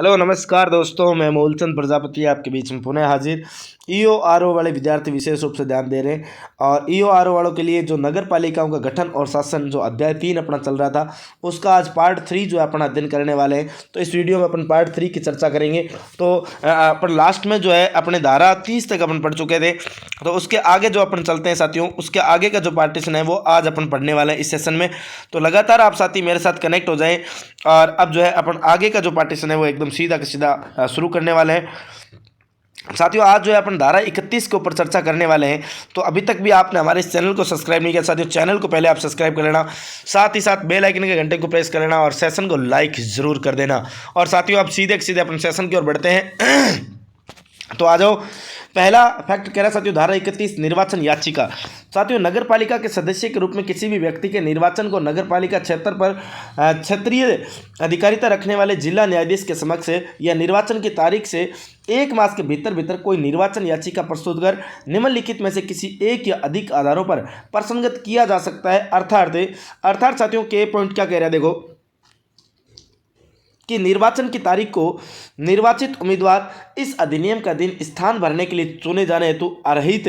Hello नमस्कार दोस्तों, मैं मूलचंद प्रजापति आपके बीच में पुनः हाजिर। ईओ आरओ वाले विद्यार्थी विशेष रूप से ध्यान दे रहे हैं और ईओ आरओ वालों के लिए जो नगर पालिकाओं का गठन और शासन जो अध्याय 3 अपना चल रहा था उसका आज पार्ट 3 जो है अपना अध्ययन करने वाले हैं। तो इस वीडियो में अपन पार्ट 3 की चर्चा करेंगे। तो अपन लास्ट में जो है अपने धारा 30 तक अपन पढ़ चुके थे, तो उसके आगे जो अपन चलते हैं साथियों, उसके आगे का जो पार्टीशन है वो आज अपन पढ़ने वाले हैं इस सेशन में। तो लगातार आप साथी मेरे साथ कनेक्ट हो जाएं और अब जो है अपन आगे का जो पार्टीशन है वो एकदम सीधा का सीधा शुरू करने वाले हैं। साथियों आज जो है अपन धारा 31 के ऊपर चर्चा करने वाले हैं। तो अभी तक भी आपने हमारे इस चैनल को सब्सक्राइब नहीं किया साथियों, चैनल को पहले आप सब्सक्राइब कर लेना, साथ ही साथ बेल आइकन के घंटे को प्रेस कर लेना और सेशन को लाइक ज़रूर कर देना। और साथियों अब सीधे अपन सेशन की ओर बढ़ते हैं। तो आ जाओ, पहला फैक्ट कह रहा है साथियों धारा 31 निर्वाचन याचिका। साथियों नगर पालिका के सदस्य के रूप में किसी भी व्यक्ति के निर्वाचन को नगर पालिका क्षेत्र पर क्षेत्रीय अधिकारिता रखने वाले जिला न्यायाधीश के समक्ष या निर्वाचन की तारीख से 1 मास के भीतर कोई निर्वाचन याचिका प्रस्तुत कर निम्नलिखित में से किसी एक या अधिक आधारों पर प्रसंगत किया जा सकता है। अर्थात साथियों के पॉइंट क्या कह रहा है देखो कि निर्वाचन की तारीख को निर्वाचित उम्मीदवार इस अधिनियम का दिन स्थान भरने के लिए चुने जाने हेतु अर्हित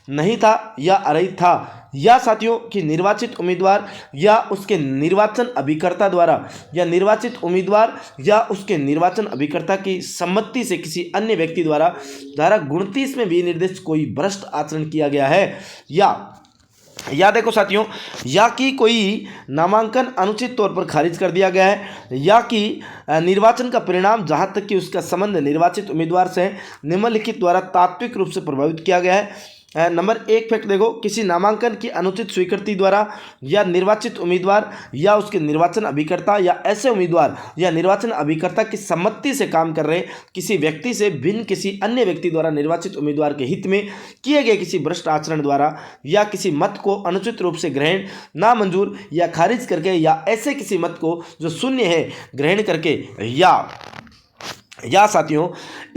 नहीं था या अर्हित था, या साथियों कि निर्वाचित उम्मीदवार या उसके निर्वाचन अभिकर्ता द्वारा या निर्वाचित उम्मीदवार या उसके निर्वाचन अभिकर्ता की सम्मति से किसी अन्य व्यक्ति द्वारा धारा 29 में विनिर्देशित कोई भ्रष्ट आचरण किया गया है, या देखो साथियों, या कि कोई नामांकन अनुचित तौर पर खारिज कर दिया गया है, या कि निर्वाचन का परिणाम जहां तक कि उसका संबंध निर्वाचित उम्मीदवार से निम्नलिखित द्वारा तात्विक रूप से प्रभावित किया गया है। नंबर 1 फैक्ट देखो, किसी नामांकन की अनुचित स्वीकृति द्वारा या निर्वाचित उम्मीदवार या उसके निर्वाचन अभिकर्ता या ऐसे उम्मीदवार या निर्वाचन अभिकर्ता की सम्मति से काम कर रहे किसी व्यक्ति से भिन्न किसी अन्य व्यक्ति द्वारा निर्वाचित उम्मीदवार के हित में किए गए किसी भ्रष्ट आचरण द्वारा या किसी मत को अनुचित रूप से ग्रहण नामंजूर या खारिज करके या ऐसे किसी मत को जो शून्य है ग्रहण करके या साथियों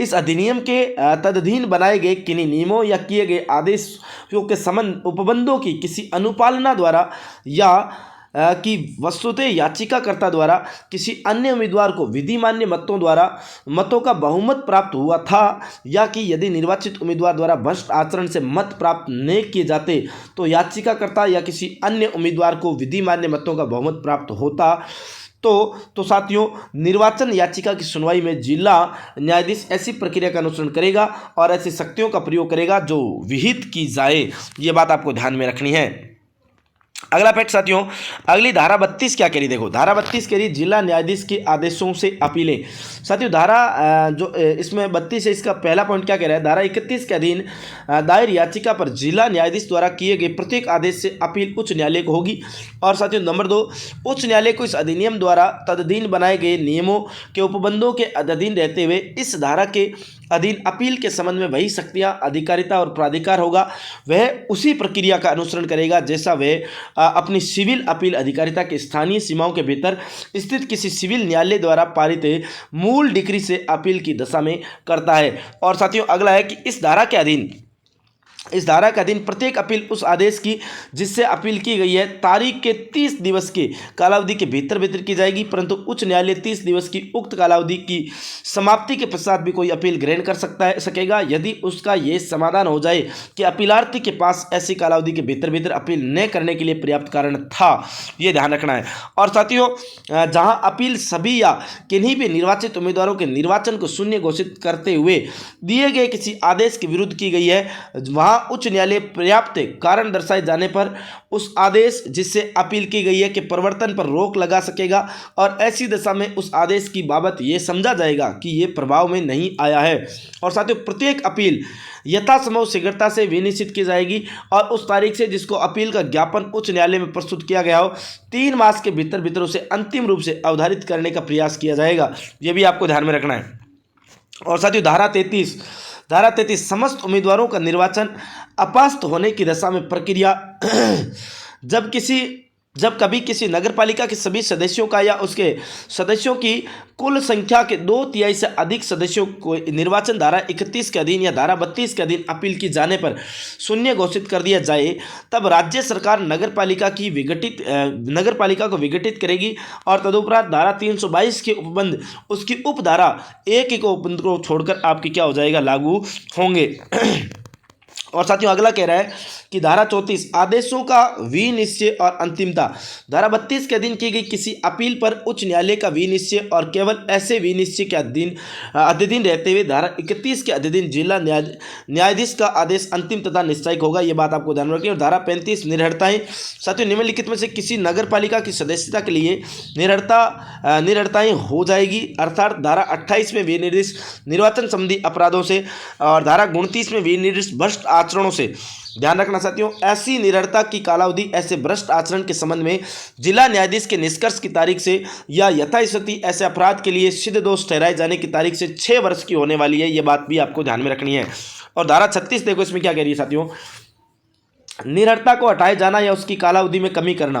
इस अधिनियम के तदधीन बनाए गए किन्हीं नियमों या किए गए आदेशों के संबंध उपबंधों की किसी अनुपालना द्वारा या कि वस्तुतः याचिकाकर्ता द्वारा किसी अन्य उम्मीदवार को विधिमान्य मतों का बहुमत प्राप्त हुआ था, या कि यदि निर्वाचित उम्मीदवार द्वारा भ्रष्ट आचरण से मत प्राप्त न किए जाते तो याचिकाकर्ता या किसी अन्य उम्मीदवार को विधिमान्य मतों का बहुमत प्राप्त होता। तो साथियों निर्वाचन याचिका की सुनवाई में जिला न्यायाधीश ऐसी प्रक्रिया का अनुसरण करेगा और ऐसी शक्तियों का प्रयोग करेगा जो विहित की जाए। ये बात आपको ध्यान में रखनी है। अगला फैक्ट साथियों, अगली धारा 32 क्या कह रही देखो, धारा 32 कह रही जिला न्यायाधीश के आदेशों से अपीलें। साथियों धारा जो इसमें 32 है, इसका पहला पॉइंट क्या कह रहा है, धारा 31 के अधीन दायर याचिका पर जिला न्यायाधीश द्वारा किए गए प्रत्येक आदेश से अपील उच्च न्यायालय को होगी। और साथियों नंबर 2, उच्च न्यायालय को इस अधिनियम द्वारा तदधीन बनाए गए नियमों के उपबंधों के अधीन रहते हुए इस धारा के अधीन अपील के संबंध में वही शक्तियां अधिकारिता और प्राधिकार होगा, वह उसी प्रक्रिया का अनुसरण करेगा जैसा वह अपनी सिविल अपील अधिकारिता के स्थानीय सीमाओं के भीतर स्थित किसी सिविल न्यायालय द्वारा पारित मूल डिक्री से अपील की दशा में करता है। और साथियों अगला है कि इस धारा के अधीन प्रत्येक अपील उस आदेश की जिससे अपील की गई है तारीख के 30 दिवस के कालावधि के भीतर की जाएगी, परंतु उच्च न्यायालय 30 दिवस की उक्त कालावधि की समाप्ति के पश्चात भी कोई अपील ग्रहण कर सकेगा यदि उसका ये समाधान हो जाए कि अपीलार्थी के पास ऐसी कालावधि के भीतर अपील न करने के लिए पर्याप्त कारण था। ये ध्यान रखना है। और साथियों जहां अपील सभी या किन्हीं भी निर्वाचित उम्मीदवारों के निर्वाचन को शून्य घोषित करते हुए दिए गए किसी आदेश के विरुद्ध की गई है, वहां उच्च न्यायालय पर्याप्त कारण दर्शाए जाने पर उस आदेश जिससे अपील की गई है कि प्रवर्तन पर रोक लगा सकेगा और ऐसी दशा में उस आदेश की बाबत यह समझा जाएगा कि यह प्रभाव में नहीं आया है। और साथियों प्रत्येक अपील यथासंभव शीघ्रता से विनिश्चित की जाएगी और उस तारीख से जिसको अपील का ज्ञापन उच्च न्यायालय में प्रस्तुत किया गया हो 3 मास के भीतर उसे अंतिम रूप से अवधारित करने का प्रयास किया जाएगा। यह भी आपको ध्यान में रखना है। और साथियों धारा 33 समस्त उम्मीदवारों का निर्वाचन अपास्त होने की दशा में प्रक्रिया जब किसी जब कभी किसी नगरपालिका के सभी सदस्यों का या उसके सदस्यों की कुल संख्या के 2/3 से अधिक सदस्यों को निर्वाचन धारा 31 के अधीन या धारा 32 के अधीन अपील की जाने पर शून्य घोषित कर दिया जाए, तब राज्य सरकार नगरपालिका को विघटित करेगी और तदुपरांत धारा 322 के उपबंध उसकी उपधारा 1 के उपबंध को छोड़कर आपकी क्या हो जाएगा, लागू होंगे। और साथियों अगला कह रहा है कि धारा 34 आदेशों का विनिश्चय और अंतिमता। धारा 32 के अधीन की गई किसी अपील पर उच्च न्यायालय का विनिश्चय और केवल ऐसे विनिश्चय के अधीन रहते हुए धारा 31 के अधीन जिला न्यायाधीश का आदेश अंतिम तथा निश्चायक होगा। ये बात आपको ध्यान रखनी है। और धारा 35 निर्हरताएं। साथियों निम्नलिखित में से किसी नगरपालिका की सदस्यता के लिए निर्हरताएं हो जाएगी, अर्थात धारा 28 में विनिर्दिष्ट निर्वाचन संबंधी अपराधों से और धारा 29 में विनिर्दिष्ट भ्रष्ट आचरणों से। ध्यान रखना साथियों, ऐसी निरर्था की कालावधि ऐसे भ्रष्ट आचरण के संबंध में जिला न्यायाधीश के निष्कर्ष की तारीख से या यथास्थिति ऐसे अपराध के लिए सिद्ध दोष ठहराए जाने की तारीख से 6 वर्ष की होने वाली है। ये बात भी आपको ध्यान में रखनी है। और धारा 36 देखो इसमें क्या कह रही है साथियों, निरर्था को हटाए जाना या उसकी कालावधि में कमी करना।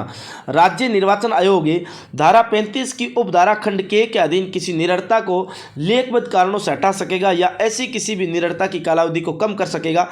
राज्य निर्वाचन आयोग धारा 35 की उपधारा खंड के अधीन किसी निरर्था को लेखबद्ध कारणों से हटा सकेगा या ऐसी किसी भी निरर्था की कालावधि को कम कर सकेगा।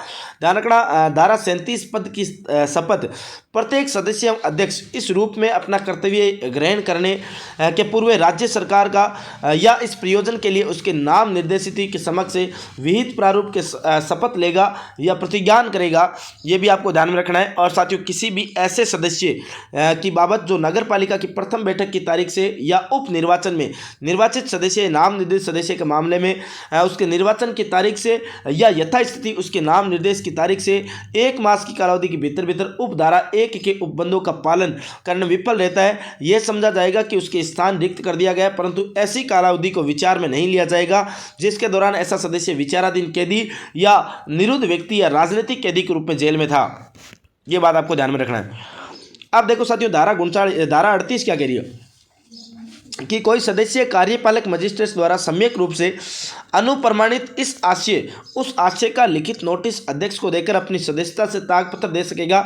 ध्यान रखना, धारा 37 पद की शपथ प्रत्येक सदस्य एवं अध्यक्ष इस रूप में अपना कर्तव्य ग्रहण करने के पूर्व राज्य सरकार का या इस प्रयोजन के लिए उसके नाम निर्देशित के समक्ष विहित प्रारूप के शपथ लेगा या प्रतिज्ञान करेगा। ये भी आपको ध्यान में रखना है। और साथियों किसी भी ऐसे सदस्य की बाबत जो नगरपालिका की प्रथम बैठक की तारीख से या उप निर्वाचन में निर्वाचित सदस्य नाम निर्देशित सदस्य के मामले में उसके निर्वाचन की तारीख से या यथास्थिति उसके नाम निर्देश की तारीख से 1 मास की कालावधि के भीतर उपधारा 1 के उपबंधों का पालन करने विफल रहता है, यह समझा जाएगा कि उसके स्थान रिक्त कर दिया गया, परंतु ऐसी कालावधि को विचार में नहीं लिया जाएगा जिसके दौरान ऐसा सदस्य विचाराधीन कैदी या निरुद्ध व्यक्ति या राजनीतिक कैदी के रूप में जेल में था। यह बात आपको ध्यान में रखना है। अब देखो साथियों धारा 38 क्या कह रही है कि कोई सदस्य कार्यपालक मजिस्ट्रेट द्वारा सम्यक रूप से अनुप्रमाणित उस आशय का लिखित नोटिस अध्यक्ष को देकर अपनी सदस्यता से त्यागपत्र दे सकेगा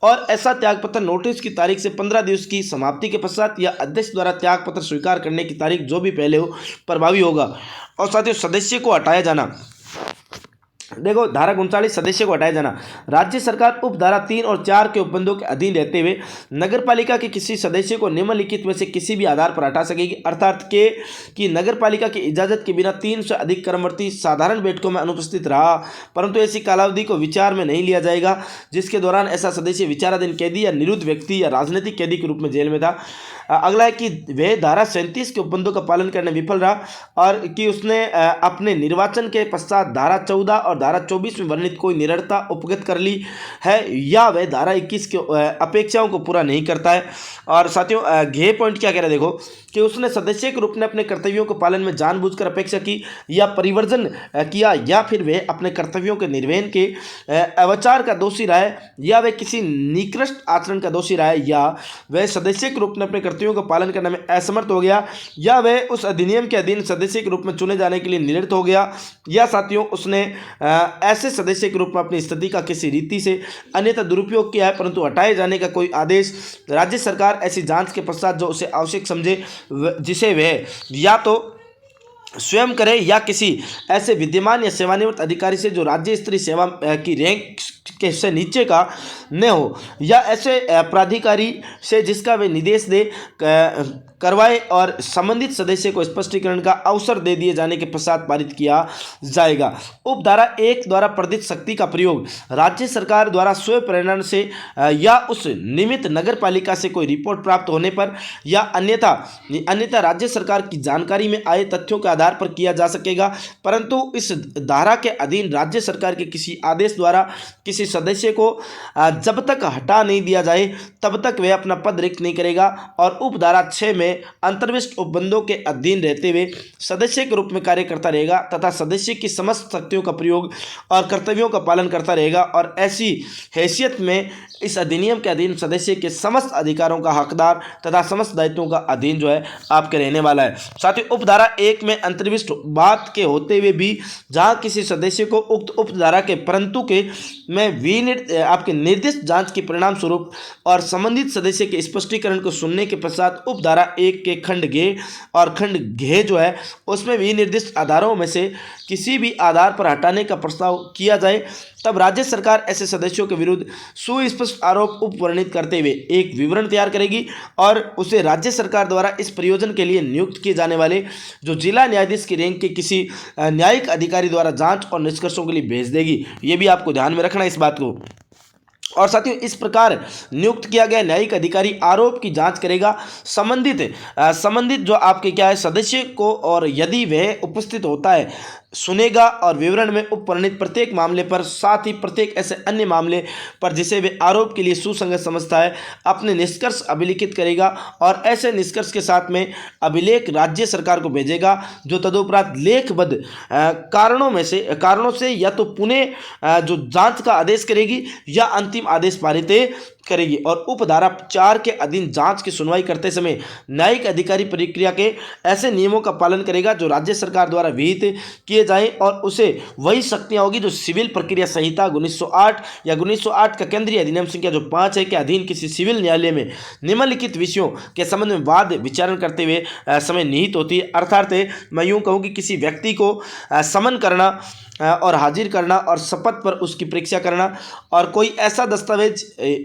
और ऐसा त्यागपत्र नोटिस की तारीख से 15 दिवस की समाप्ति के पश्चात या अध्यक्ष द्वारा त्यागपत्र स्वीकार करने की तारीख जो भी पहले हो प्रभावी होगा। और साथियों सदस्य को हटाया जाना, देखो धारा 39 सदस्य को हटाया जाना। राज्य सरकार उप धारा 3 और 4 के उपबंधों के अधीन रहते हुए नगरपालिका के किसी सदस्य को निम्नलिखित में से किसी भी आधार पर हटा सकेगी, अर्थात कि नगरपालिका की इजाजत के बिना 3 से अधिक कर्मवर्ती साधारण बैठकों में अनुपस्थित रहा, परंतु ऐसी कालावधि को विचार में नहीं लिया जाएगा जिसके दौरान ऐसा सदस्य विचाराधीन कैदी या निरुद्ध व्यक्ति या राजनीतिक कैदी के रूप में जेल में था। अगला है कि वह धारा 37 के उपबंधों का पालन करने विफल रहा और कि उसने अपने निर्वाचन के पश्चात धारा 14 और धारा 24 में वर्णित कोई निरर्था उपगत कर ली है या वह धारा 21 के अपेक्षाओं को पूरा नहीं करता है। और साथियों घे पॉइंट क्या कह रहा है देखो कि उसने सदस्य के रूप में अपने कर्तव्यों के पालन में जानबूझकर अपेक्षा की या परिवर्जन किया या फिर वह अपने कर्तव्यों के निर्वहन के अवचार का दोषी रहा है या वह किसी निकृष्ट आचरण का दोषी रहा है या वह सदस्य के रूप में अपने कर्तव्यों का पालन करने में असमर्थ हो गया या वह उस अधिनियम के अधीन सदस्य के रूप में चुने जाने के लिए निरस्त हो गया या साथियों उसने ऐसे सदस्य के रूप में अपनी स्थिति का किसी रीति से अन्यथा दुरुपयोग किया है परंतु हटाए जाने का कोई आदेश राज्य सरकार ऐसी जांच के पश्चात जो उसे आवश्यक समझे जिसे वह या तो स्वयं करे या किसी ऐसे विद्यमान या सेवानिवृत्त अधिकारी से जो राज्य स्तरीय सेवा की रैंक के से नीचे का न हो या ऐसे प्राधिकारी से जिसका वे निर्देश दे करवाए और संबंधित सदस्य को स्पष्टीकरण का अवसर दे दिए जाने के पश्चात पारित किया जाएगा। उपधारा 1 द्वारा प्रदत्त शक्ति का प्रयोग राज्य सरकार द्वारा स्वयं प्रेरणा से या उस निमित्त नगर पालिका से कोई रिपोर्ट प्राप्त होने पर या अन्यथा राज्य सरकार की जानकारी में आए तथ्यों के आधार पर किया जा सकेगा, परंतु इस धारा के अधीन राज्य सरकार के किसी आदेश द्वारा किसी सदस्य को जब तक हटा नहीं दिया जाए तब तक वह अपना पद रिक्त नहीं करेगा। और उपधारा 6 में में अंतर्विष्ट उपबंधों के अधीन रहते हुए सदस्य के रूप में कार्य करता रहेगा तथा सदस्य की समस्त शक्तियों का प्रयोग और कर्तव्यों का पालन करता रहेगा और ऐसी हैसियत में इस अधिनियम के अधीन सदस्य के समस्त अधिकारों का हकदार तथा समस्त दायित्वों का अधीन जो है आपके रहने वाला है। साथ ही उपधारा 1 में अंतर्विष्ट बात के होते हुए भी जहां किसी सदस्य को उक्त उपधारा के परंतु के में आपके निर्दिष्ट जांच के परिणाम स्वरूप और संबंधित सदस्य के स्पष्टीकरण को सुनने के पश्चात उपधारा 1 के खंड ग और खंड घ जो है उसमें विनिर्दिष्ट आधारों में से किसी भी आधार पर हटाने का प्रस्ताव किया जाए, तब राज्य सरकार ऐसे सदस्यों के विरुद्ध सुस्पष्ट आरोप उपवर्णित करते हुए एक विवरण तैयार करेगी और उसे राज्य सरकार द्वारा इस प्रयोजन के लिए नियुक्त किए जाने वाले जो जिला न्यायाधीश की रैंक के किसी न्यायिक अधिकारी द्वारा जांच और निष्कर्षों के लिए भेज देगी। ये भी आपको ध्यान में रखना है इस बात को। और साथियों, इस प्रकार नियुक्त किया गया न्यायिक अधिकारी आरोप की जांच करेगा संबंधित जो आपके क्या है सदस्य को, और यदि वह उपस्थित होता है सुनेगा और विवरण में उपवर्णित प्रत्येक मामले पर, साथ ही प्रत्येक ऐसे अन्य मामले पर जिसे वे आरोप के लिए सुसंगत समझता है अपने निष्कर्ष अभिलिखित करेगा और ऐसे निष्कर्ष के साथ में अभिलेख राज्य सरकार को भेजेगा जो तदुपरांत लेखबद्ध कारणों से या तो पुनः जो जांच का आदेश करेगी या अंतिम आदेश पारित करेगी। और उपधारा 4 के अधीन जांच की सुनवाई करते समय न्यायिक अधिकारी प्रक्रिया के ऐसे नियमों का पालन करेगा जो राज्य सरकार द्वारा विहित किए जाएं और उसे वही शक्तियां होगी जो सिविल प्रक्रिया संहिता 1908 या 1908 का केंद्रीय अधिनियम संख्या जो 5 है के अधीन किसी सिविल न्यायालय में निम्नलिखित विषयों के संबंध में वाद विचारण करते हुए समय निहित होती है। अर्थात मैं यूं कहूँ कि किसी व्यक्ति को समन करना और हाजिर करना और शपथ पर उसकी परीक्षा करना और कोई ऐसा दस्तावेज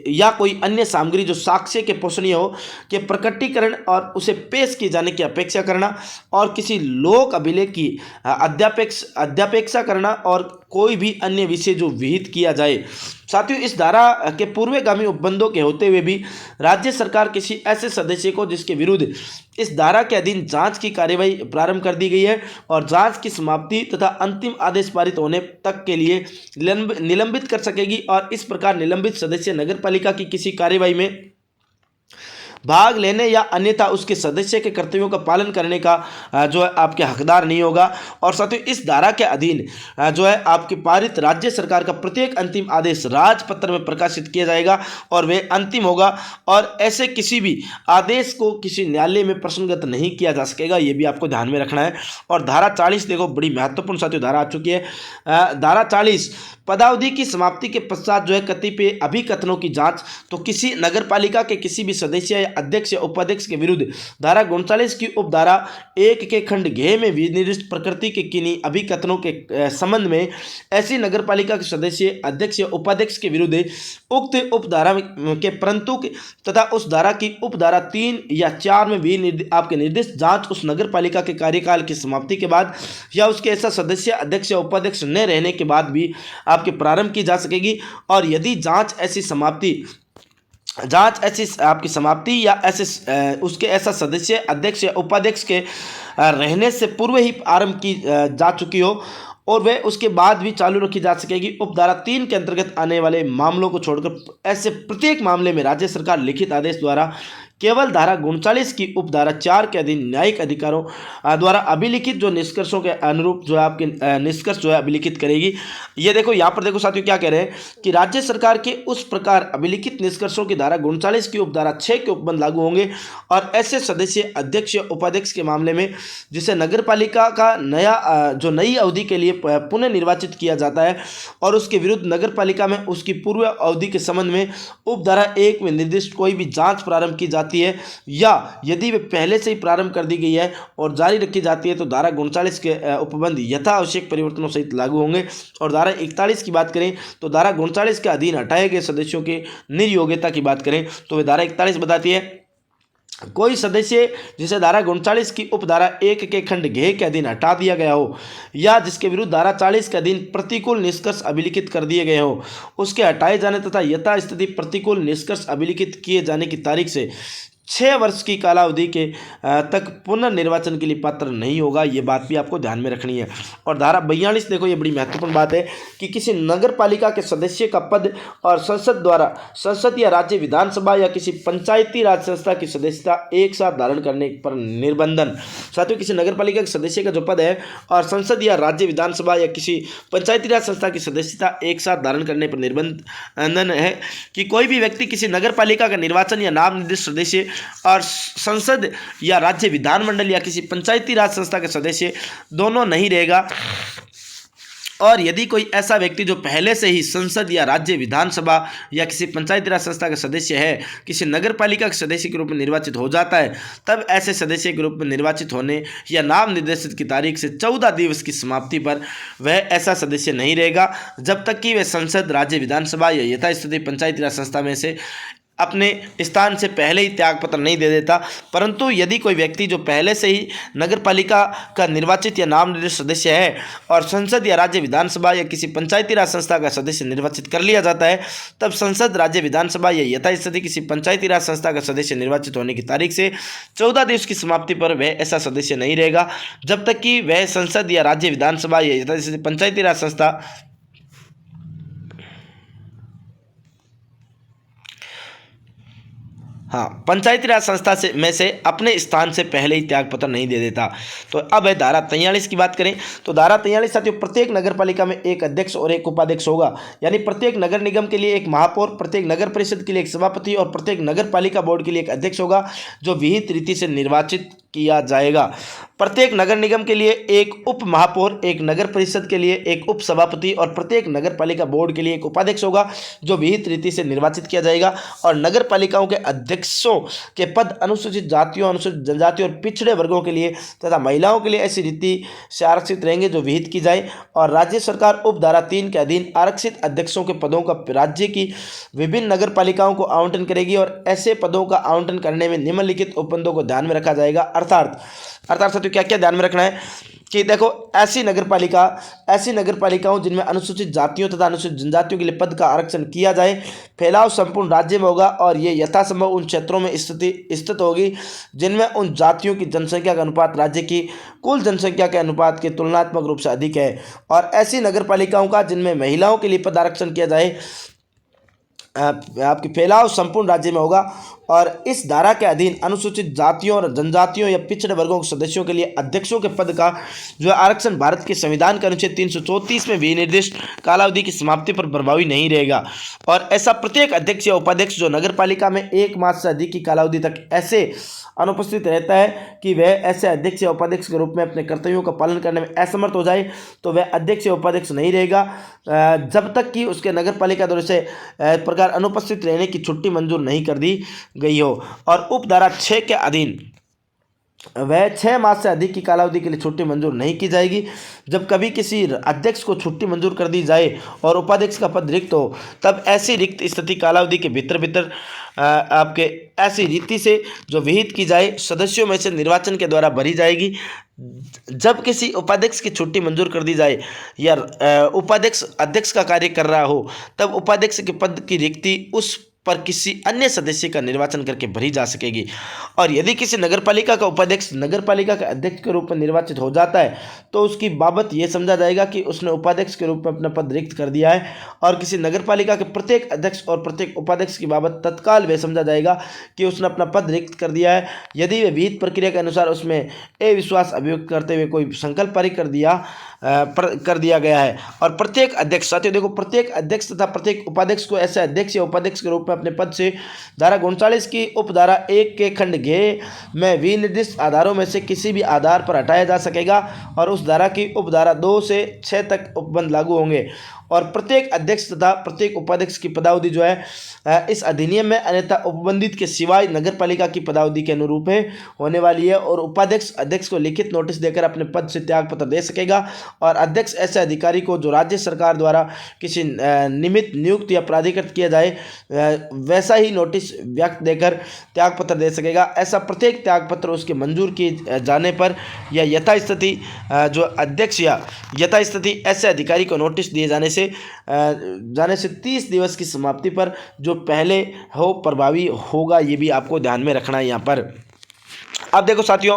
या कोई अन्य सामग्री जो साक्ष्य के पोषणीय हो के प्रकटीकरण और उसे पेश किए जाने की अपेक्षा करना और किसी लोक अभिलेख की अध्यापेक्षा करना और कोई भी अन्य विषय जो विहित किया जाए। साथियों, इस धारा के पूर्वगामी उपबंधों के होते हुए भी राज्य सरकार किसी ऐसे सदस्य को जिसके विरुद्ध इस धारा के अधीन जांच की कार्यवाही प्रारंभ कर दी गई है और जांच की समाप्ति तथा अंतिम आदेश पारित होने तक के लिए निलंबित कर सकेगी और इस प्रकार निलंबित सदस्य नगरपालिका की किसी कार्यवाही में भाग लेने या अन्यथा उसके सदस्य के कर्तव्यों का पालन करने का जो है आपके हकदार नहीं होगा। और साथ ही इस धारा के अधीन जो है आपके पारित राज्य सरकार का प्रत्येक अंतिम आदेश राजपत्र में प्रकाशित किया जाएगा और वह अंतिम होगा और ऐसे किसी भी आदेश को किसी न्यायालय में प्रश्नगत नहीं किया जा सकेगा। ये भी आपको ध्यान में रखना है। और धारा 40 देखो, बड़ी महत्वपूर्ण साथियों धारा आ चुकी है। धारा 40 पदावधि की समाप्ति के पश्चात जो है कतिपय अभिकथनों की जांच तो किसी नगरपालिका के किसी भी सदस्य या अध्यक्ष या उपाध्यक्ष के विरुद्ध धारा 39 की उपधारा 1 के खंड घ में विनिर्दिष्ट प्रकृति के किन्हीं अभिकथनों के संबंध में ऐसी नगरपालिका के सदस्य अध्यक्ष या उपाध्यक्ष के विरुद्ध उक्त उपधारा के परंतु तथा उस धारा की उपधारा 3 या 4 में भी आपके निर्दिष्ट जांच उस नगरपालिका के कार्यकाल की समाप्ति के बाद या उसके ऐसा सदस्य अध्यक्ष या उपाध्यक्ष न रहने के बाद भी आपके प्रारंभ की जा सकेगी। और यदि जांच ऐसी आपकी समाप्ति या ऐसे उसके ऐसा सदस्य अध्यक्ष या उपाध्यक्ष के रहने से पूर्व ही आरंभ की जा चुकी हो और वह उसके बाद भी चालू रखी जा सकेगी। उपधारा 3 के अंतर्गत आने वाले मामलों को छोड़कर ऐसे प्रत्येक मामले में राज्य सरकार लिखित आदेश द्वारा केवल धारा 39 की उपधारा 4 के अधीन न्यायिक अधिकारों द्वारा अभिलिखित जो निष्कर्षों के अनुरूप जो है आपके निष्कर्ष जो है अभिलिखित करेगी। ये देखो, यहाँ पर देखो साथियों क्या कह रहे हैं कि राज्य सरकार के उस प्रकार अभिलिखित निष्कर्षों की धारा 39 की उपधारा 6 के उपबंध लागू होंगे और ऐसे सदस्य अध्यक्ष या उपाध्यक्ष के मामले में जिसे नगरपालिका का नई अवधि के लिए पुनः निर्वाचित किया जाता है और उसके विरुद्ध नगरपालिका में उसकी पूर्व अवधि के संबंध में उपधारा 1 में निर्दिष्ट कोई भी जांच प्रारंभ की जाती है या यदि वे पहले से ही प्रारंभ कर दी गई है और जारी रखी जाती है तो धारा 39 के उपबंध यथा आवश्यक परिवर्तनों सहित लागू होंगे। और धारा 41 की बात करें तो धारा 39 के अधीन हटाए गए सदस्यों की निर्योग्यता की बात करें तो वे धारा 41 बताती है कोई सदस्य जिसे धारा 39 की उपधारा 1 के खंड घ के अधीन हटा दिया गया हो या जिसके विरुद्ध धारा 40 के अधीन प्रतिकूल निष्कर्ष अभिलिखित कर दिए गए हो, उसके हटाए जाने तथा यथास्थिति प्रतिकूल निष्कर्ष अभिलिखित किए जाने की तारीख से 6 वर्ष की कालावधि के तक पुनर्निर्वाचन के लिए पात्र नहीं होगा। ये बात भी आपको ध्यान में रखनी है। और धारा 42 देखो, ये बड़ी महत्वपूर्ण बात है कि किसी नगर पालिका के सदस्य का पद और संसद द्वारा संसद या राज्य विधानसभा या किसी पंचायती राज संस्था की सदस्यता एक साथ धारण करने पर निर्बंधन। साथियों, किसी नगर पालिका के सदस्य का जो पद है और संसद या राज्य विधानसभा या किसी पंचायती राज संस्था की सदस्यता एक साथ धारण करने पर निर्बंधन है कि कोई भी व्यक्ति किसी नगर पालिका का निर्वाचन या नाम निर्दिष्ट सदस्य और संसद या राज्य विधानमंडल या किसी पंचायती राज संस्था के सदस्य दोनों नहीं रहेगा। और यदि कोई ऐसा व्यक्ति जो पहले से ही संसद या राज्य विधानसभा या किसी पंचायती राज संस्था का सदस्य है किसी नगर पालिका के सदस्य के रूप में निर्वाचित हो जाता है, तब ऐसे सदस्य के रूप में निर्वाचित होने या नाम निर्देशित की तारीख से 14 दिवस की समाप्ति पर वह ऐसा सदस्य नहीं रहेगा जब तक कि वह संसद, राज्य विधानसभा या यथास्थिति पंचायती राज संस्था में से अपने स्थान से पहले ही त्यागपत्र नहीं दे देता। परंतु यदि कोई व्यक्ति जो पहले से ही नगर पालिका का निर्वाचित या नाम निर्दिष्ट सदस्य है और संसद या राज्य विधानसभा या किसी पंचायती राज संस्था का सदस्य निर्वाचित कर लिया जाता है, तब संसद, राज्य विधानसभा या यथास्थिति किसी पंचायती राज संस्था का सदस्य निर्वाचित होने की तारीख से 14 दिवस की समाप्ति पर वह ऐसा सदस्य नहीं रहेगा जब तक कि वह संसद या राज्य विधानसभा या यथास्थिति पंचायती राज संस्था पंचायती राज संस्था में से अपने स्थान से पहले ही त्यागपत्र नहीं दे देता। तो अब है धारा 43 की बात करें तो धारा 43 साथियों, प्रत्येक नगर पालिका में एक अध्यक्ष और एक उपाध्यक्ष होगा। यानी प्रत्येक नगर निगम के लिए एक महापौर, प्रत्येक नगर परिषद के लिए एक सभापति और प्रत्येक नगर पालिका बोर्ड के लिए एक अध्यक्ष होगा जो विहित रीति से निर्वाचित किया जाएगा। प्रत्येक नगर निगम के लिए एक उप महापौर, एक नगर परिषद के लिए एक उप सभापति और प्रत्येक नगर पालिका बोर्ड के लिए एक उपाध्यक्ष होगा जो विहित रीति से निर्वाचित किया जाएगा। और नगर पालिकाओं के अध्यक्षों के पद अनुसूचित जातियों, अनुसूचित जनजातियों और पिछड़े वर्गों के लिए तथा महिलाओं के लिए ऐसी रीति से आरक्षित रहेंगे जो विहित की जाए। और राज्य सरकार उपधारा 3 के अधीन आरक्षित अध्यक्षों के पदों का राज्य की विभिन्न नगर पालिकाओं को आवंटन करेगी और ऐसे पदों का आवंटन करने में निम्नलिखित उपबंधों को ध्यान में रखा जाएगा। अर्थात साथियों, क्या क्या ध्यान में रखना है कि देखो, ऐसी नगर पालिकाओं जिनमें अनुसूचित जातियों तथा अनुसूचित जनजातियों के लिए पद का आरक्षण किया जाए, फैलाव संपूर्ण राज्य में होगा और ये यथासंभव उन क्षेत्रों में स्थित होगी जिनमें उन जातियों की जनसंख्या का अनुपात राज्य की कुल जनसंख्या के अनुपात के तुलनात्मक रूप से अधिक है। और ऐसी नगर पालिकाओं का जिनमें महिलाओं के लिए पद आरक्षण किया जाए, आपकी फैलाव संपूर्ण राज्य में होगा। और इस धारा के अधीन अनुसूचित जातियों और जनजातियों या पिछड़े वर्गों के सदस्यों के लिए अध्यक्षों के पद का जो आरक्षण भारत के संविधान के अनुच्छेद 334 में विनिर्दिष्ट कालावधि की समाप्ति पर प्रभावी नहीं रहेगा। और ऐसा प्रत्येक अध्यक्ष या उपाध्यक्ष जो नगर पालिका में 1 मास से अधिक की कालावधि तक ऐसे अनुपस्थित रहता है कि वह ऐसे अध्यक्ष या उपाध्यक्ष के रूप में अपने कर्तव्यों का पालन करने में असमर्थ हो जाए, तो वह अध्यक्ष या उपाध्यक्ष नहीं रहेगा जब तक कि उसके नगर पालिका द्वारा से प्रकार अनुपस्थित रहने की छुट्टी मंजूर नहीं कर दी गई हो। और उपधारा 6 के अधीन वह 6 मास से अधिक की कालावधि के लिए छुट्टी मंजूर नहीं की जाएगी। जब कभी किसी अध्यक्ष को छुट्टी मंजूर कर दी जाए और उपाध्यक्ष का पद रिक्त हो, तब ऐसी रिक्त स्थिति कालावधि के भीतर आपके ऐसी रीति से जो विहित की जाए सदस्यों में से निर्वाचन के द्वारा भरी जाएगी। जब किसी उपाध्यक्ष की छुट्टी मंजूर कर दी जाए या उपाध्यक्ष अध्यक्ष का कार्य कर रहा हो, तब उपाध्यक्ष के पद की रिक्ति उस पर किसी अन्य सदस्य का निर्वाचन करके भरी जा सकेगी। और यदि किसी नगरपालिका का उपाध्यक्ष नगरपालिका के अध्यक्ष के रूप में निर्वाचित हो जाता है, तो उसकी बाबत यह समझा जाएगा कि उसने उपाध्यक्ष के रूप में अपना पद रिक्त कर दिया है। और किसी नगरपालिका के प्रत्येक अध्यक्ष और प्रत्येक उपाध्यक्ष की बाबत तत्काल वह समझा जाएगा कि उसने अपना पद रिक्त कर दिया है। यदि वह विहित प्रक्रिया के अनुसार उसमें अविश्वास अभियुक्त करते हुए कोई संकल्प पारित कर दिया गया है। और प्रत्येक अध्यक्ष, साथियों देखो, प्रत्येक अध्यक्ष तथा प्रत्येक उपाध्यक्ष को ऐसे अध्यक्ष या उपाध्यक्ष के रूप में अपने पद से धारा 39 की उपधारा 1 के खंड घ में विनिर्दिष्ट आधारों में से किसी भी आधार पर हटाया जा सकेगा और उस धारा की उपधारा 2 से 6 तक उपबंध लागू होंगे। और प्रत्येक अध्यक्ष तथा प्रत्येक उपाध्यक्ष की पदावधि जो है इस अधिनियम में अन्यथा उपबंधित के सिवाय नगरपालिका की पदावधि के अनुरूप होने वाली है। और उपाध्यक्ष अध्यक्ष को लिखित नोटिस देकर अपने पद से त्यागपत्र दे सकेगा और अध्यक्ष ऐसे अधिकारी को जो राज्य सरकार द्वारा किसी निमित्त नियुक्त या प्राधिकृत किया जाए वैसा ही नोटिस व्यक्त देकर त्यागपत्र दे सकेगा। ऐसा प्रत्येक त्यागपत्र उसके मंजूर किए जाने पर या यथास्थिति जो अध्यक्ष या यथास्थिति ऐसे अधिकारी को नोटिस दिए जाने से 30 दिवस की समाप्ति पर जो पहले हो प्रभावी होगा। ये भी आपको ध्यान में रखना है यहाँ पर। अब देखो साथियों,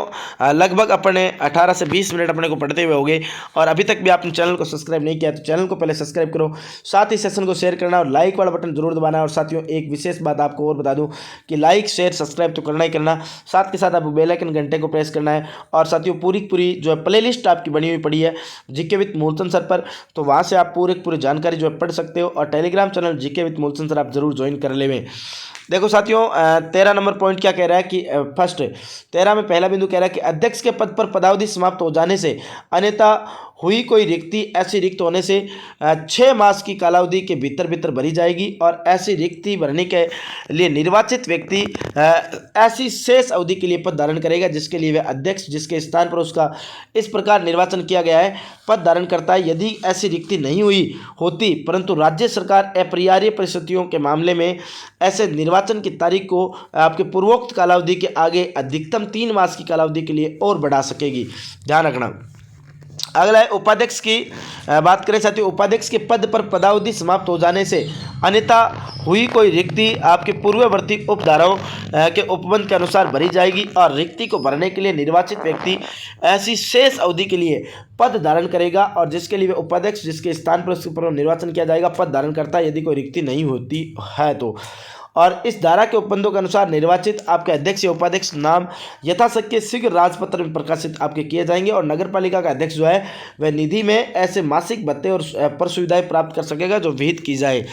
लगभग अपने 18 से 20 मिनट अपने को पढ़ते हुए हो गए और अभी तक भी आपने चैनल को सब्सक्राइब नहीं किया तो चैनल को पहले सब्सक्राइब करो, साथ ही सेशन को शेयर करना और लाइक वाला बटन जरूर दबाना। और साथियों एक विशेष बात आपको और बता दूं कि लाइक शेयर सब्सक्राइब तो करना ही करना, साथ के साथ आपको बेल आइकन घंटे को प्रेस करना है। और साथियों पूरी जो है प्लेलिस्ट आपकी बनी हुई पड़ी है जीके विद मूलचंद सर पर, तो वहाँ से आप पूरी जानकारी जो है पढ़ सकते हो। और Telegram channel GK with Moolchand sir आप जरूर ज्वाइन कर लेवें। देखो साथियों 13 नंबर पॉइंट क्या कह रहा है कि फर्स्ट 13 में पहला बिंदु कह रहा है कि अध्यक्ष के पद पर पदावधि समाप्त हो जाने से अन्यथा हुई कोई रिक्ति ऐसी रिक्त होने से 6 मास की कालावधि के भीतर भरी जाएगी और ऐसी रिक्ति भरने के लिए निर्वाचित व्यक्ति ऐसी शेष अवधि के लिए पद धारण करेगा जिसके लिए वह अध्यक्ष जिसके स्थान पर उसका इस प्रकार निर्वाचन किया गया है पद धारण करता है। यदि ऐसी रिक्ति नहीं हुई होती परंतु राज्य सरकार अपरिहार्य परिस्थितियों के मामले में ऐसे निर्वाचन की तारीख को आपके पूर्वोक्त कालावधि के आगे अधिकतम 3 मास की कालावधि के लिए और बढ़ा सकेगी, ध्यान रखना। अगला है उपाध्यक्ष की बात करें साथियों, उपाध्यक्ष के पद पर पदावधि समाप्त हो जाने से अन्यथा हुई कोई रिक्ति आपके पूर्ववर्ती उपधाराओं के उपबंध के अनुसार भरी जाएगी और रिक्ति को भरने के लिए निर्वाचित व्यक्ति ऐसी शेष अवधि के लिए पद धारण करेगा और जिसके लिए उपाध्यक्ष जिसके स्थान पर उसके ऊपर निर्वाचन किया जाएगा पद धारण करता है यदि कोई रिक्ति नहीं होती है तो। और इस धारा के उपबंधों के अनुसार निर्वाचित आपके अध्यक्ष या उपाध्यक्ष नाम यथाशक्य शीघ्र राजपत्र में प्रकाशित आपके किए जाएंगे और नगर पालिका का अध्यक्ष जो है वह निधि में ऐसे मासिक भत्ते और पर सुविधाएं प्राप्त कर सकेगा जो विहित की जाए।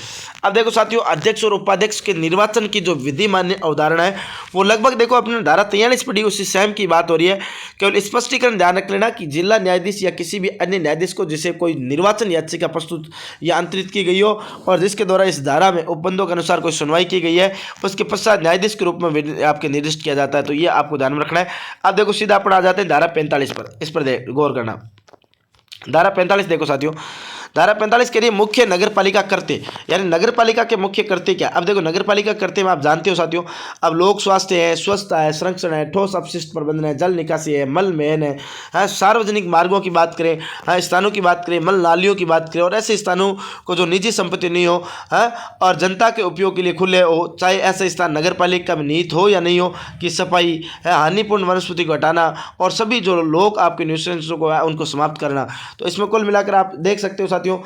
अब देखो साथियों अध्यक्ष और उपाध्यक्ष के निर्वाचन की जो विधि मान्य अवधारणा है वो लगभग देखो अपने धारा 43 पढ़ी उसी सेम की बात हो रही है। केवल स्पष्टीकरण ध्यान रख लेना कि जिला न्यायाधीश या किसी भी अन्य न्यायाधीश को जिसे कोई निर्वाचन याचिका प्रस्तुत या अंतरित की गई हो और जिसके द्वारा इस धारा में उपबंधों के अनुसार कोई सुनवाई की गई है उसके पश्चात न्यायाधीश के रूप में आपके निर्दिष्ट किया जाता है, तो ये आपको ध्यान में रखना है। अब देखो सीधा अपन आ जाते हैं धारा 45 पर, इस पर गौर करना। धारा 45 देखो साथियों, धारा 45 के लिए मुख्य नगर पालिका करते यानी नगर पालिका के मुख्य करते क्या। अब देखो नगर पालिका करते में आप जानते हो साथियों, अब लोक स्वास्थ्य है, स्वच्छता है, संरक्षण है, ठोस अपशिष्ट प्रबंधन है, जल निकासी है, मल मैन है, सार्वजनिक मार्गों की बात करें, स्थानों की बात करें, मल नालियों की बात करें और ऐसे स्थानों को जो निजी संपत्ति नहीं हो और जनता के उपयोग के लिए खुले हो, चाहे ऐसे स्थान नगर पालिका में निहित हो या नहीं हो, कि सफाई हानिपूर्ण वनस्पति को हटाना और सभी जो लोग आपके न्यूसेंसों को है उनको समाप्त करना। तो इसमें कुल मिलाकर आप देख सकते हो साथियों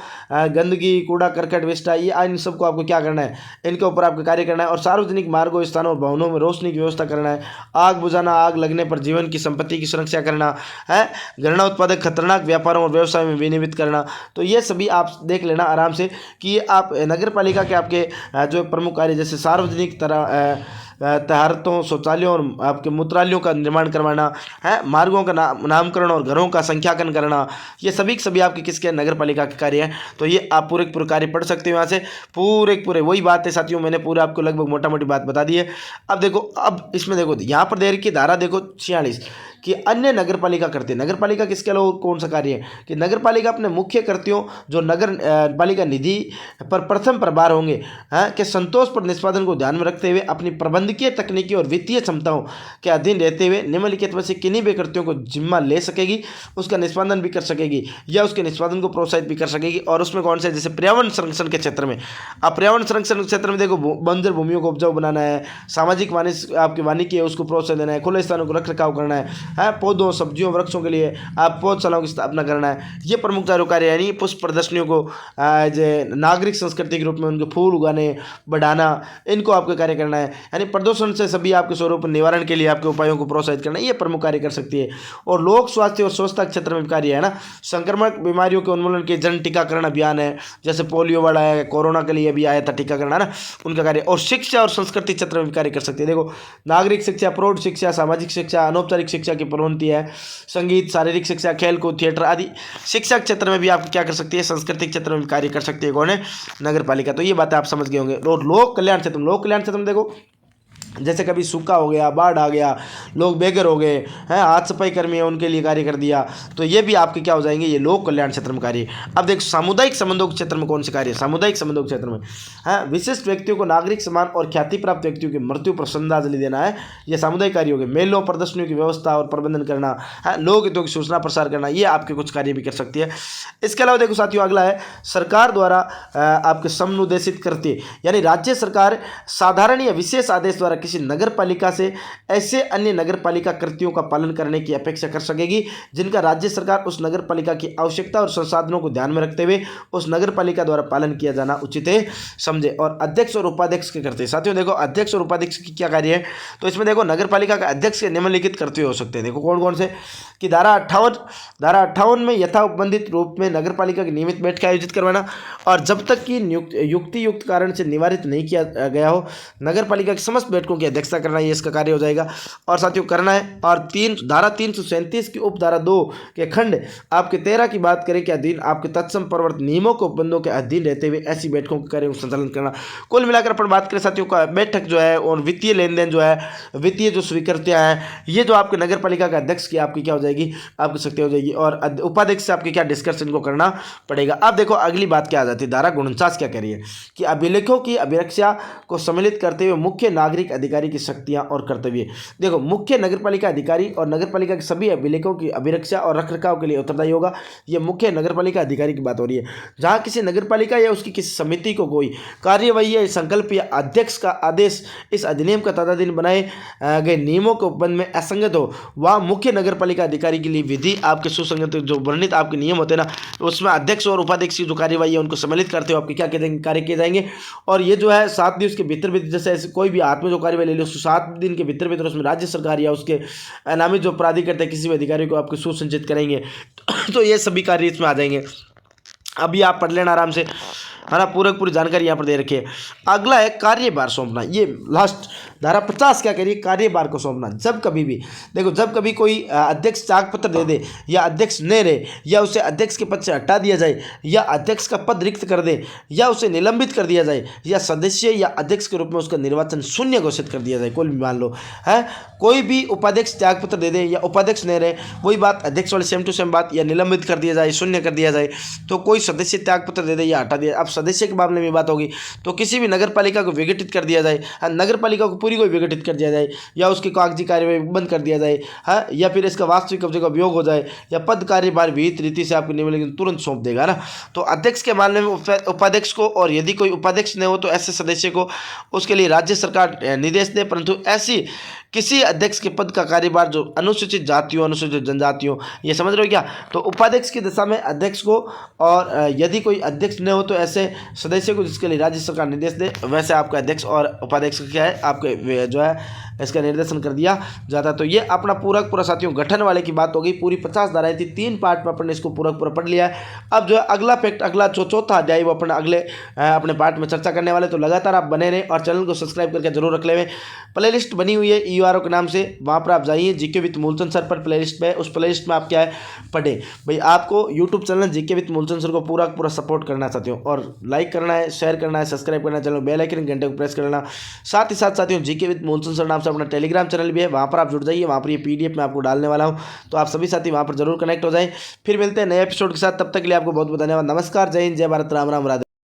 गंदगी कूड़ा करकट विष्टा ये इन सबको आपको क्या करना है, इनके ऊपर आपको कार्य करना है। और सार्वजनिक मार्गों स्थानों और भवनों में रोशनी की व्यवस्था करना है, आग बुझाना, आग लगने पर जीवन की संपत्ति की सुरक्षा करना है, गणना उत्पादक खतरनाक व्यापारों और व्यवसाय में विनियमित करना। तो ये सभी आप देख लेना आराम से कि आप नगर पालिका के आपके जो प्रमुख कार्य जैसे सार्वजनिक तहारतों शौचालयों और आपके मूत्रालयों का निर्माण करवाना है, मार्गों का नामकरण और घरों का संख्याकन करना, ये सभी आपके किसके नगर पालिका के कार्य हैं। तो ये आप पूरे कार्य पढ़ सकते हो यहाँ से पूरे वही बात है साथियों, मैंने पूरा आपको लगभग मोटा मोटी बात बता दी है। अब देखो अब इसमें देखो यहाँ पर दे रखी धारा देखो 46 कि अन्य नगर पालिका करते, नगर पालिका किसके अलावा कौन सा कार्य है कि नगर पालिका अपने मुख्य कर्तियों जो नगर पालिका निधि पर प्रथम प्रभार होंगे के संतोष पर निष्पादन को ध्यान में रखते हुए अपनी प्रबंधकीय तकनीकी और वित्तीय क्षमताओं के अधीन रहते हुए निम्नलिखित में से किन्हीं भी कृत्यों को जिम्मा ले सकेगी, उसका निष्पादन भी कर सकेगी या उसके निष्पादन को प्रोत्साहित भी कर सकेगी। और उसमें कौन से जैसे पर्यावरण संरक्षण के क्षेत्र में, अब पर्यावरण संरक्षण के क्षेत्र में देखो बंजर भूमियों को उपजाऊ बनाना है, सामाजिक आपकी वानिकी है उसको प्रोत्साहन देना है, खुले स्थानों को रख रखाव करना है, पौधों सब्जियों वृक्षों के लिए आप पौधशालाओं की स्थापना करना है। ये प्रमुख चारों कार्य यानी पुष्प प्रदर्शनियों को नागरिक संस्कृति के रूप में उनके फूल उगाने बढ़ाना, इनको आपको कार्य करना है। यानी प्रदूषण से सभी आपके स्वरूप निवारण के लिए आपके उपायों को प्रोत्साहित करना, ये प्रमुख कार्य कर सकती है। और लोक स्वास्थ्य और स्वच्छता क्षेत्र में कार्य है ना, संक्रमण बीमारियों के उन्मूलन के जन टीकाकरण अभियान है, जैसे पोलियो वाला है, कोरोना के लिए भी आया था टीकाकरण है ना, उनका कार्य। और शिक्षा और संस्कृति क्षेत्र में कार्य कर सकती है। देखो नागरिक शिक्षा, प्रौढ़ शिक्षा, सामाजिक शिक्षा, अनौपचारिक शिक्षा की प्रोन्नति है, संगीत, शारीरिक शिक्षा, खेल कूद, थिएटर आदि शिक्षा क्षेत्र में भी आप क्या कर सकती है, सांस्कृतिक क्षेत्र में कार्य कर सकती है कौन है, नगर पालिका। तो ये बातें आप समझ गए होंगे। और लोक कल्याण क्षेत्र में देखो जैसे कभी सूखा हो गया, बाढ़ आ गया, लोग बेघर हो गए हैं, हाथ सफाई कर्मी है उनके लिए कार्य कर दिया, तो ये भी आपके क्या हो जाएंगे, ये लोक कल्याण क्षेत्र में कार्य। अब देखो सामुदायिक संबंधों के क्षेत्र में कौन से कार्य, सामुदायिक संबंधों के क्षेत्र में है विशिष्ट व्यक्तियों को नागरिक सम्मान और ख्याति प्राप्त व्यक्तियों की मृत्यु पर श्रद्धांजलि देना है, ये सामुदायिक कार्य हो गए। मेलों प्रदर्शनियों की व्यवस्था और प्रबंधन करना है, लोक हितों की सूचना प्रसार करना, ये आपके कुछ कार्य भी कर सकती है। इसके अलावा देखो साथियों अगला है सरकार द्वारा आपके समनुदेशित करते, यानी राज्य सरकार साधारण या विशेष आदेश द्वारा किसी नगर पालिका से ऐसे अन्य नगर पालिका कृत्यों का पालन करने की अपेक्षा कर सकेगी जिनका राज्य सरकार उस नगर पालिका की आवश्यकता और संसाधनों को ध्यान में रखते हुए उस नगर पालिका द्वारा पालन किया जाना उचित है समझे। और अध्यक्ष और उपाध्यक्ष के करते हैं साथियों, देखो अध्यक्ष और उपाध्यक्ष की क्या कार्य है, तो इसमें देखो नगर पालिका का अध्यक्ष के निम्नलिखित कर्तव्य हो सकते हैं। देखो कौन कौन से, कि धारा 58 में यथा उपबंधित रूप में नगर पालिका की नियमित बैठक आयोजित करवाना, और जब तक कि युक्त कारण से निवारित नहीं किया गया हो नगर पालिका की समस्त बैठकों की अध्यक्षता करना, ये इसका कार्य हो जाएगा। और साथियों करना है, और धारा 337 की उप धारा 2 के खंड आपके 13 की बात करें के अधीन आपके तत्सम प्रवर्त नियमों को उपबंधों के अधीन रहते हुए ऐसी बैठकों के कार्यों का संचालन करना। कुल मिलाकर अपन बात करें साथियों का बैठक जो है और वित्तीय लेन देन जो है, वित्तीय जो स्वीकृतियां हैं, ये जो आपके नगर पालिका का अध्यक्ष की आपकी क्या हो जाएगी, आपकी शक्ति हो जाएगी, और उपाध्यक्ष से आपके क्या डिस्कशन को करना पड़ेगा। अब देखो अगली बात क्या आ जाती है, धारा 49 क्या कह रही है कि अभिलेखों की अभिरक्षा को सम्मिलित करते हुए मुख्य नागरिक अधिकारी की शक्तियां और कर्तव्य। देखो मुख्य नगरपालिका अधिकारी और नगरपालिका के सभी अभिलेखों की अभिरक्षा और रखरखाव के लिए उत्तरदायी होगा, यह मुख्य नगरपालिका अधिकारी की बात हो रही है। जहां किसी नगरपालिका या उसकी किसी समिति को कोई कार्यवाही या संकल्प या अध्यक्ष का आदेश इस अधिनियम का तदाधीन बनाए गए नियमों के उपबंध में असंगत हो, वह मुख्य नगरपालिका अधिकारी के लिए विधि आपके सुसंगत जो वर्णित आपके नियम होते हैं ना, उसमें अध्यक्ष और उपाध्यक्ष की जो कार्यवाही है उनको सम्मिलित करते हो आपके क्या कार्य किए जाएंगे। और ये जो है 7 दिन के भीतर जैसे कोई भी हाथ में जो कार्यवाही ले ली उसको 7 दिन के भीतर उसमें राज्य सरकार या उसके नामित जो प्राधिकर्ता है किसी भी अधिकारी को आपके सुसंचित करेंगे तो ये सभी कार्य इसमें आ जाएंगे। अभी आप पढ़ लेना आराम से, है ना, पूरी जानकारी यहाँ पर दे रखी है। अगला है कार्यभार सौंपना, ये लास्ट धारा 50 क्या करिए, कार्यभार को सौंपना। जब कभी भी देखो, जब कभी कोई अध्यक्ष त्याग पत्र दे दे या अध्यक्ष न रहे या उसे अध्यक्ष के पद से हटा दिया जाए या अध्यक्ष का पद रिक्त कर दे या उसे निलंबित कर दिया जाए या सदस्य या अध्यक्ष के रूप में उसका निर्वाचन शून्य घोषित कर दिया जाए, कोई भी मान लो है, कोई भी उपाध्यक्ष त्याग पत्र दे दे या उपाध्यक्ष न रहे, वही बात अध्यक्ष वाली सेम टू सेम बात, या निलंबित कर दिया जाए, शून्य कर दिया जाए, तो कोई सदस्य त्याग पत्र दे दे या हटा दिया। अब सदस्य के मामले में बात होगी तो किसी भी नगर पालिका को विघटित कर दिया जाए, नगर पालिका को पूरी को विघटित कर दिया जाए या उसकी कागजी कार्यवाही बंद कर दिया जाए, है, या फिर इसका वास्तविक कब्जे का उपयोग हो जाए या पद कार्यभार विहित रीति से आपको निम्नलिखित तुरंत सौंप देगा ना। तो अध्यक्ष के मामले में उपाध्यक्ष को, और यदि कोई उपाध्यक्ष नहीं हो तो ऐसे सदस्य को उसके लिए राज्य सरकार निर्देश दे, परंतु ऐसी किसी अध्यक्ष के पद का कार्यभार जो अनुसूचित जातियों अनुसूचित जनजातियों, ये समझ रहे हो क्या, तो उपाध्यक्ष की दशा में अध्यक्ष को, और यदि कोई अध्यक्ष न हो तो ऐसे सदस्य को जिसके लिए राज्य सरकार निर्देश दे, वैसे आपका अध्यक्ष और उपाध्यक्ष क्या है आपके जो है इसका निर्देशन कर दिया जाता। तो ये अपना पूरा साथियों गठन वाले की बात हो गई। पूरी 50 धाराएं थी, 3 पार्ट में अपन ने इसको पूरा पढ़ लिया है। अब जो है अगला फैक्ट, अगला जो चौथा अध्याय वो अपन अगले अपने पार्ट में चर्चा करने वाले, तो लगातार आप बने रहें और चैनल को सब्सक्राइब करके जरूर रख ले। प्ले लिस्ट बनी हुई है EURO के नाम से, वहाँ पर आप जाइए, जीके विद मूलचंद सर पर प्ले लिस्ट पे, उस प्ले लिस्ट में आप क्या है पढ़े भाई। आपको YouTube channel GK with Moolchand sir को पूरा सपोर्ट करना साथियों, और लाइक करना है, शेयर करना है, सब्सक्राइब करना है, चैनल बेल आइकन घंटे को प्रेस करना। साथ ही साथ साथियों जीके विद मूलचंद सर नाम से अपना टेलीग्राम चैनल भी है, वहाँ पर आप जुड़ जाइए, वहाँ पर ये PDF मैं आपको डालने वाला हूँ, तो आप सभी साथी वहाँ पर जरूर कनेक्ट हो जाएं। फिर मिलते हैं नए एपिसोड के साथ, तब तक के लिए आपको बहुत बहुत धन्यवाद। नमस्कार, जय हिंद, जय भारत, राम राम, राधे।